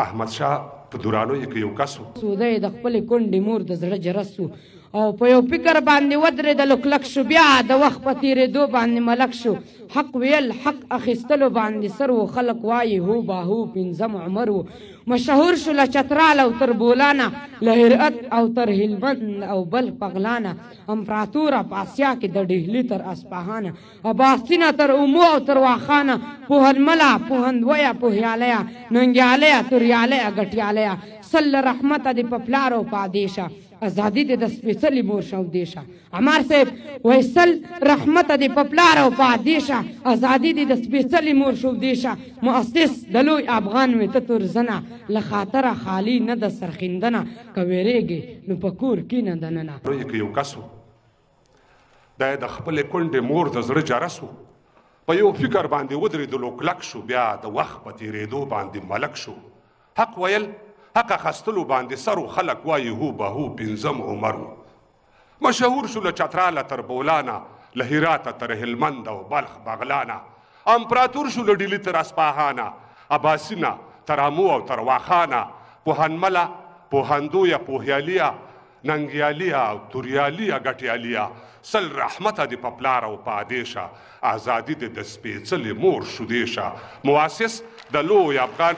احمدشاه په دورانو کې یو کس و سوده د خپلې کونډې مور د زړه جرس و او په یو فکر باندې ودرېدلو کلک شو بیا د وخت په تېرېدو باندې ملک شو حق ویل حق اخیستلو باندې سر و خلک وایي هو باهو 15 عمر و مشهور شو له چترال او تر بولانه له هرات او تر هلمند او بلخ بغلانه امپراتوره په اسیا کې د ډهلي تر اصفهانه عباسینه تر اومو او تر واخانه پوهنمله پوهندویه پوهیاليه ننګیاليه توریاليه ګټیاليه سل رحمته دې په پلار او په ادیشه ازادي دې د سپېڅلي مور شو دیشه عمار صاحب وایي سل رحمته دې په پلار او په ادیشه ازادي دې د سپېڅلي مور شو دیشه مؤسس د لوی افغان وې ته تورزنه له خاطره خالي نه د سرخیندنه که ویرېږې نو په کور کښېنه دننه کې یو کس و دا یې د خپلې کونډې مور د زړه جرس و په یو فکر باندې ودرېدلو کلک شو بیا د وخت په تېرېدو باندې ملک شو حق ویل حق اخیستلو باندې سر و خلک وایي هو بهو 15 عمر و مشهور شو له چتراله تر بولانه له هراته تر هلمند او بلخ بغلانه امپراتور شو له ډیلي تر اصفهانه عباسینه تر امو او تر واخانه پوهنمله پوهندویه پوهیاليه ننګیاليه او توریاليه ګټیاليه سل رحمته دې په پلار او په ادیشه ازادي دې د سپېڅلې مور شو دیشه مؤسس د لوی افغان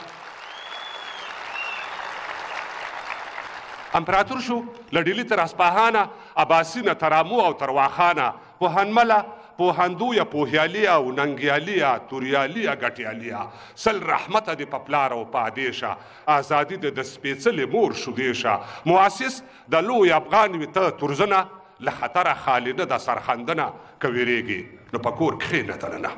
امپراتور شو له ډیلي تر اصفهانه عباسینه تر امو او تر واخانه پوهنمله پوهندویه پوهیاليه او ننګیاليه توریاليه ګټیاليه سل رحمته دې په پلار او په ادیشه ازادي دې د سپېڅلې مور شو دیشه مؤسس د لوی افغان وې ته تورزنه له خطره خالي نه د سرخندنه که ویرېږې نو په کور کښېنه دننه